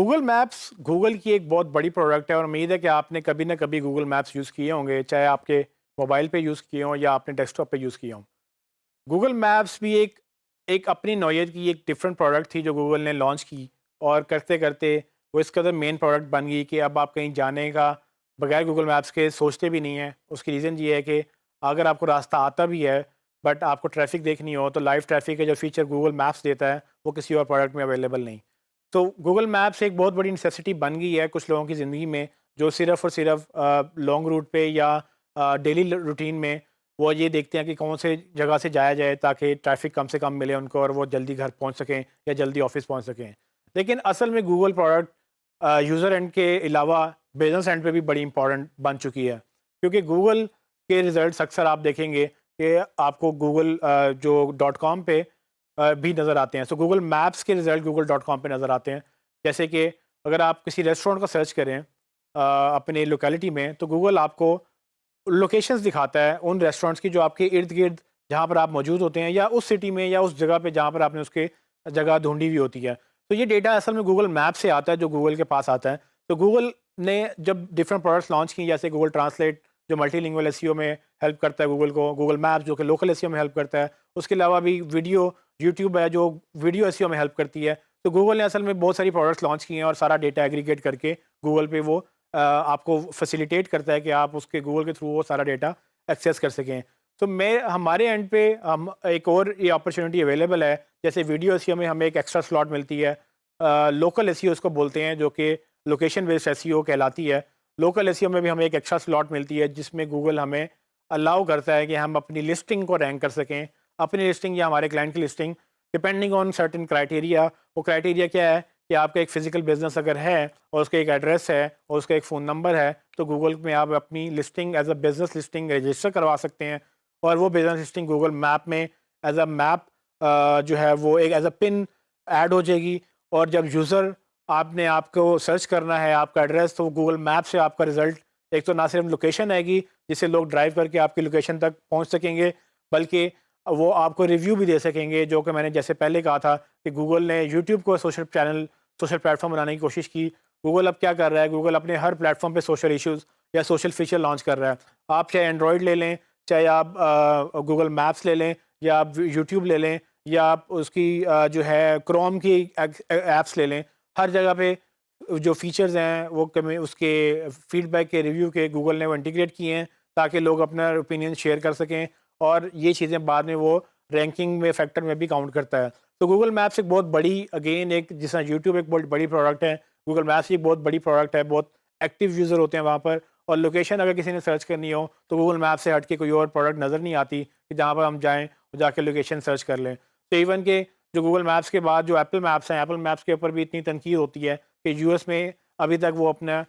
Google maps Google کی ایک بہت بڑی پروڈکٹ ہے اور امید ہے کہ آپ نے کبھی نہ کبھی گوگل میپس یوز کیے ہوں گے، چاہے آپ کے موبائل پہ یوز کیے ہوں یا آپ نے ڈیسک ٹاپ پہ یوز کیے ہوں۔ گوگل میپس بھی ایک اپنی نوعیت کی ایک ڈفرینٹ پروڈکٹ تھی جو گوگل نے لانچ کی، اور کرتے کرتے وہ اس قدر مین پروڈکٹ بن گئی کہ اب آپ کہیں جانے کا بغیر گوگل میپس کے سوچتے بھی نہیں ہیں۔ اس کی ریزن یہ ہے کہ اگر آپ کو راستہ آتا بھی ہے بٹ آپ کو ٹریفک دیکھنی ہو تو لائیو ٹریفک کا جو فیچر گوگل میپس دیتا ہے وہ کسی اور پروڈکٹ میں اویلیبل نہیں۔ تو گوگل میپس ایک بہت بڑی نیسیسٹی بن گئی ہے کچھ لوگوں کی زندگی میں، جو صرف اور صرف لانگ روٹ پہ یا ڈیلی روٹین میں وہ یہ دیکھتے ہیں کہ کون سے جگہ سے جایا جائے تاکہ ٹریفک کم سے کم ملے ان کو اور وہ جلدی گھر پہنچ سکیں یا جلدی آفس پہنچ سکیں۔ لیکن اصل میں گوگل پروڈکٹ یوزر اینڈ کے علاوہ بزنس اینڈ پہ بھی بڑی امپورٹنٹ بن چکی ہے، کیونکہ گوگل کے ریزلٹس اکثر آپ دیکھیں گے کہ آپ کو گوگل جو .com پہ بھی نظر آتے ہیں۔ سو گوگل میپس کے ریزلٹ گوگل .com پہ نظر آتے ہیں۔ جیسے کہ اگر آپ کسی ریسٹورینٹ کا سرچ کریں اپنے لوکیلٹی میں تو گوگل آپ کو لوکیشنز دکھاتا ہے ان ریسٹورینٹس کی جو آپ کے ارد گرد جہاں پر آپ موجود ہوتے ہیں، یا اس سٹی میں یا اس جگہ پہ جہاں پر آپ نے اس کے جگہ ڈھونڈی ہوئی ہوتی ہے۔ تو یہ ڈیٹا اصل میں گوگل میپ سے آتا ہے جو گوگل کے پاس آتا ہے۔ تو گوگل نے جب ڈفرینٹ پروڈکٹس لانچ کی، جیسے گوگل ٹرانسلیٹ جو ملٹی لینگویل ایس ای او میں ہیلپ کرتا ہے گوگل کو، گوگل میپس جو کہ لوکل ایس ای او میں ہیلپ کرتا ہے، اس کے علاوہ بھی ویڈیو یوٹیوب ہے جو ویڈیو ایس ای او میں ہیلپ کرتی ہے۔ تو گوگل نے اصل میں بہت ساری پروڈکٹس لانچ کی ہیں اور سارا ڈیٹا ایگریگیٹ کر کے گوگل پہ وہ آپ کو فیسیلیٹیٹ کرتا ہے کہ آپ اس کے گوگل کے تھرو وہ سارا ڈیٹا ایکسیس کر سکیں۔ تو ہمارے اینڈ پہ ہم ایک اور یہ اپرچونیٹی اویلیبل ہے، جیسے ویڈیو ایس ای او میں ہمیں ایک ایکسٹرا سلاٹ ملتی ہے، لوکل ایس ای او اس کو بولتے ہیں، جو کہ لوکیشن بیسڈ ایس ای او کہلاتی ہے۔ لوکل ایس ای او میں بھی ہمیں ایک ایکسٹرا سلاٹ ملتی ہے جس میں گوگل ہمیں الاؤ کرتا ہے کہ ہم اپنی لسٹنگ کو رینک کر سکیں، اپنی لسٹنگ یا ہمارے کلائنٹ کی listing depending on certain criteria. وہ کرائٹیریا کیا ہے کہ آپ کا ایک فزیکل بزنس اگر ہے اور اس کا ایک ایڈریس ہے اور اس کا ایک فون نمبر ہے تو گوگل میں آپ اپنی listing as a business listing register کروا سکتے ہیں، اور وہ بزنس لسٹنگ گوگل میپ میں ایز اے میپ جو ہے وہ ایک ایز اے پن ایڈ ہو جائے گی، اور جب یوزر آپ کو سرچ کرنا ہے آپ کا ایڈریس تو گوگل میپ سے آپ کا رزلٹ ایک تو نہ صرف لوکیشن آئے گی جس سے لوگ ڈرائیو کر کے آپ کی لوکیشن تک پہنچ سکیں گے، بلکہ وہ آپ کو ریویو بھی دے سکیں گے، جو کہ میں نے جیسے پہلے کہا تھا کہ گوگل نے یوٹیوب کو سوشل پلیٹ فارم بنانے کی کوشش کی۔ گوگل اب کیا کر رہا ہے، گوگل اپنے ہر پلیٹ فارم پہ سوشل ایشوز یا سوشل فیچر لانچ کر رہا ہے۔ آپ چاہے اینڈرائڈ لے لیں، چاہے آپ گوگل میپس لے لیں، یا آپ یوٹیوب لے لیں، یا آپ اس کی جو ہے کروم کی ایپس لے لیں، ہر جگہ پہ جو فیچرز ہیں وہ اس کے فیڈ بیک کے ریویو کے گوگل نے وہ انٹیگریٹ کیے ہیں تاکہ لوگ اپنا اوپینین شیئر کر سکیں، اور یہ چیزیں بعد میں وہ رینکنگ میں فیکٹر میں بھی کاؤنٹ کرتا ہے۔ تو گوگل میپس ایک بہت بڑی اگین ایک جس طرح یوٹیوب ایک بہت بڑی پروڈکٹ ہے، گوگل میپس ایک بہت بڑی پروڈکٹ ہے، بہت ایکٹیو یوزر ہوتے ہیں وہاں پر، اور لوکیشن اگر کسی نے سرچ کرنی ہو تو گوگل میپ سے ہٹ کے کوئی اور پروڈکٹ نظر نہیں آتی کہ جہاں پر ہم جائیں اور جا کے لوکیشن سرچ کر لیں۔ تو ایون کہ جو گوگل میپس کے بعد جو ایپل میپس ہیں، ایپل میپس کے اوپر بھی اتنی تنقید ہوتی ہے کہ یو ایس میں ابھی تک وہ اپنا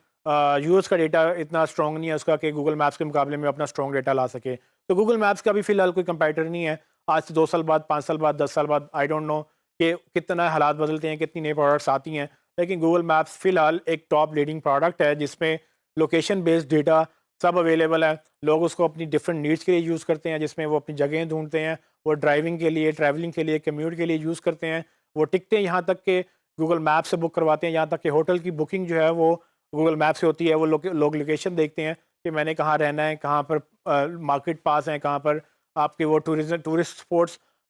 یو ایس کا ڈیٹا اتنا اسٹرانگ نہیں ہے اس کا کہ گوگل میپس کے مقابلے میں اپنا اسٹرانگ ڈیٹا لا سکے۔ تو گوگل میپس کا بھی فی الحال کوئی کمپیٹر نہیں ہے۔ آج سے 2 سال بعد، 5 سال بعد، 10 سال بعد آئی ڈونٹ نو کہ کتنا حالات بدلتے ہیں، کتنی نئی پروڈکٹس آتی ہیں، لیکن گوگل میپس فی الحال ایک ٹاپ لیڈنگ پروڈکٹ ہے جس میں لوکیشن بیسڈ ڈیٹا سب اویلیبل ہے۔ لوگ اس کو اپنی ڈفرینٹ نیڈس کے لیے یوز کرتے ہیں، جس میں وہ اپنی جگہیں ڈھونڈتے ہیں، وہ ڈرائیونگ کے لیے، ٹریولنگ کے لیے، کمیوٹ کے لیے یوز کرتے ہیں، وہ ٹکٹیں یہاں تک کہ گوگل میپ سے بک کرواتے ہیں، یہاں تک کہ ہوٹل کی بکنگ جو ہے وہ گوگل میپ سے ہوتی ہے۔ وہ لوگ لوکیشن دیکھتے ہیں کہ میں نے کہاں رہنا ہے، کہاں پر مارکیٹ پاس ہیں، کہاں پر آپ کے وہ ٹورسٹ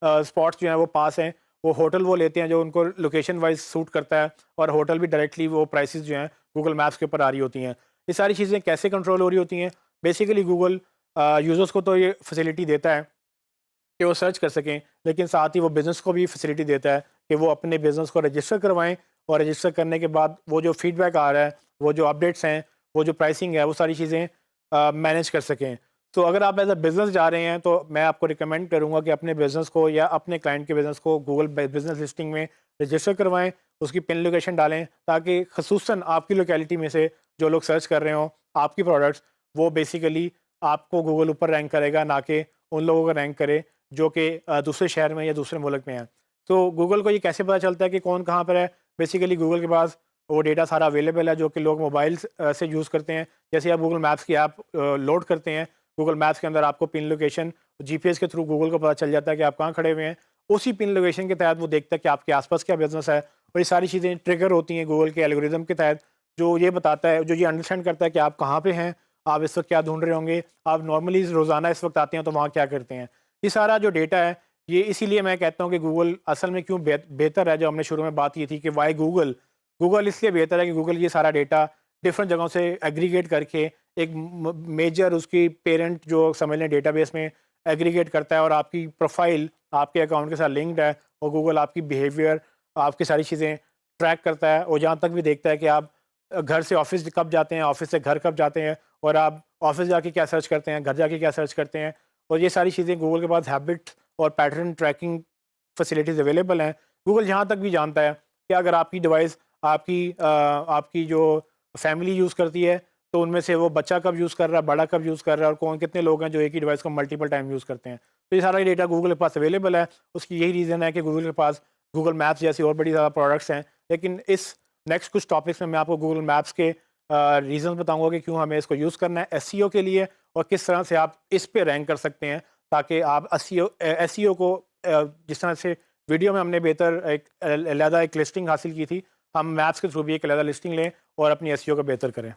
اسپاٹس جو ہیں وہ پاس ہیں، وہ ہوٹل وہ لیتے ہیں جو ان کو لوکیشن وائز سوٹ کرتا ہے، اور ہوٹل بھی ڈائریکٹلی وہ پرائسز جو ہیں گوگل میپس کے اوپر آ رہی ہوتی ہیں۔ یہ ساری چیزیں کیسے کنٹرول ہو رہی ہوتی ہیں؟ بیسیکلی گوگل یوزرس کو تو یہ فیسلٹی دیتا ہے کہ وہ سرچ کر سکیں، لیکن ساتھ ہی وہ بزنس کو بھی فیسلٹی دیتا ہے کہ وہ اپنے بزنس کو رجسٹر کروائیں، اور رجسٹر کرنے کے بعد وہ جو فیڈ بیک آ رہا ہے، وہ جو اپڈیٹس ہیں، وہ جو پرائسنگ ہے، وہ ساری چیزیں مینیج کر سکیں۔ تو اگر آپ ایز اے بزنس جا رہے ہیں تو میں آپ کو ریکمینڈ کروں گا کہ اپنے بزنس کو یا اپنے کلائنٹ کے بزنس کو گوگل بزنس لسٹنگ میں رجسٹر کروائیں، اس کی پن لوکیشن ڈالیں تاکہ خصوصاً آپ کی لوکیلٹی میں سے جو لوگ سرچ کر رہے ہوں آپ کی پروڈکٹس، وہ بیسیکلی آپ کو گوگل اوپر رینک کرے گا، نہ کہ ان لوگوں کو رینک کرے جو کہ دوسرے شہر میں یا دوسرے ملک میں ہیں۔ تو گوگل کو یہ کیسے پتہ چلتا ہے کہ کون کہاں پر ہے؟ بیسیکلی گوگل کے پاس وہ ڈیٹا سارا اویلیبل ہے جو کہ لوگ موبائل سے یوز کرتے ہیں۔ جیسے آپ گوگل میپس کی ایپ لوڈ کرتے ہیں، گوگل میپس کے اندر آپ کو پن لوکیشن جی پی ایس کے تھرو گوگل کو پتہ چل جاتا ہے کہ آپ کہاں کھڑے ہوئے ہیں۔ اسی پن لوکیشن کے تحت وہ دیکھتا ہے کہ آپ کے آس پاس کیا بزنس ہے، اور یہ ساری چیزیں ٹریگر ہوتی ہیں گوگل کے الگوریدم کے تحت، جو یہ بتاتا ہے، جو یہ انڈرسٹینڈ کرتا ہے کہ آپ کہاں پہ ہیں، آپ اس وقت کیا ڈھونڈ رہے ہوں گے، آپ نارملی روزانہ اس وقت آتے ہیں تو وہاں کیا کرتے ہیں. یہ سارا جو ڈیٹا ہے، یہ اسی لیے میں کہتا ہوں کہ گوگل اصل میں کیوں بہتر ہے. جو ہم نے شروع میں بات کی تھی کہ وائی گوگل اس لیے بہتر ہے کہ گوگل یہ سارا ڈیٹا ڈفرینٹ جگہوں سے ایگریگیٹ کر کے ایک میجر اس کی پیرنٹ جو سمجھ لیں ڈیٹا بیس میں ایگریگیٹ کرتا ہے، اور آپ کی پروفائل آپ کے اکاؤنٹ کے ساتھ لنکڈ ہے، اور گوگل آپ کی بیہیویئر، آپ کی ساری چیزیں ٹریک کرتا ہے، اور جہاں تک بھی دیکھتا ہے کہ آپ گھر سے آفس کب جاتے ہیں، آفس سے گھر کب جاتے ہیں، اور آپ آفس جا کے کیا سرچ کرتے ہیں، گھر جا کے کیا سرچ کرتے ہیں. اور یہ ساری چیزیں گوگل کے پاس ہیبٹ اور پیٹرن ٹریکنگ فیسلٹیز اویلیبل ہیں. گوگل جہاں تک بھی جانتا ہے کہ اگر آپ کی ڈیوائس آپ کی جو فیملی یوز کرتی ہے، تو ان میں سے وہ بچہ کب یوز کر رہا ہے، بڑا کب یوز کر رہا ہے، اور کون کتنے لوگ ہیں جو ایک ہی ڈیوائس کو ملٹیپل ٹائم یوز کرتے ہیں. تو یہ سارا ڈیٹا گوگل کے پاس اویلیبل ہے. اس کی یہی ریزن ہے کہ گوگل کے پاس گوگل میپس جیسی اور بڑی زیادہ پروڈکٹس ہیں. لیکن اس نیکسٹ کچھ ٹاپکس میں آپ کو گوگل میپس کے ریزنس بتاؤں گا کہ کیوں ہمیں اس کو یوز کرنا ہے ایس سی او کے لیے، اور کس طرح سے آپ اس پہ رینک کر سکتے ہیں، تاکہ آپ ایس سی او کو جس طرح سے ویڈیو میں ہم نے بہتر ایک علیحدہ ایک لسٹنگ حاصل کی تھی، ہم میپس کے تھرو بھی ایک علیحدہ لسٹنگ لیں اور اپنی ایس سی او کو بہتر کریں.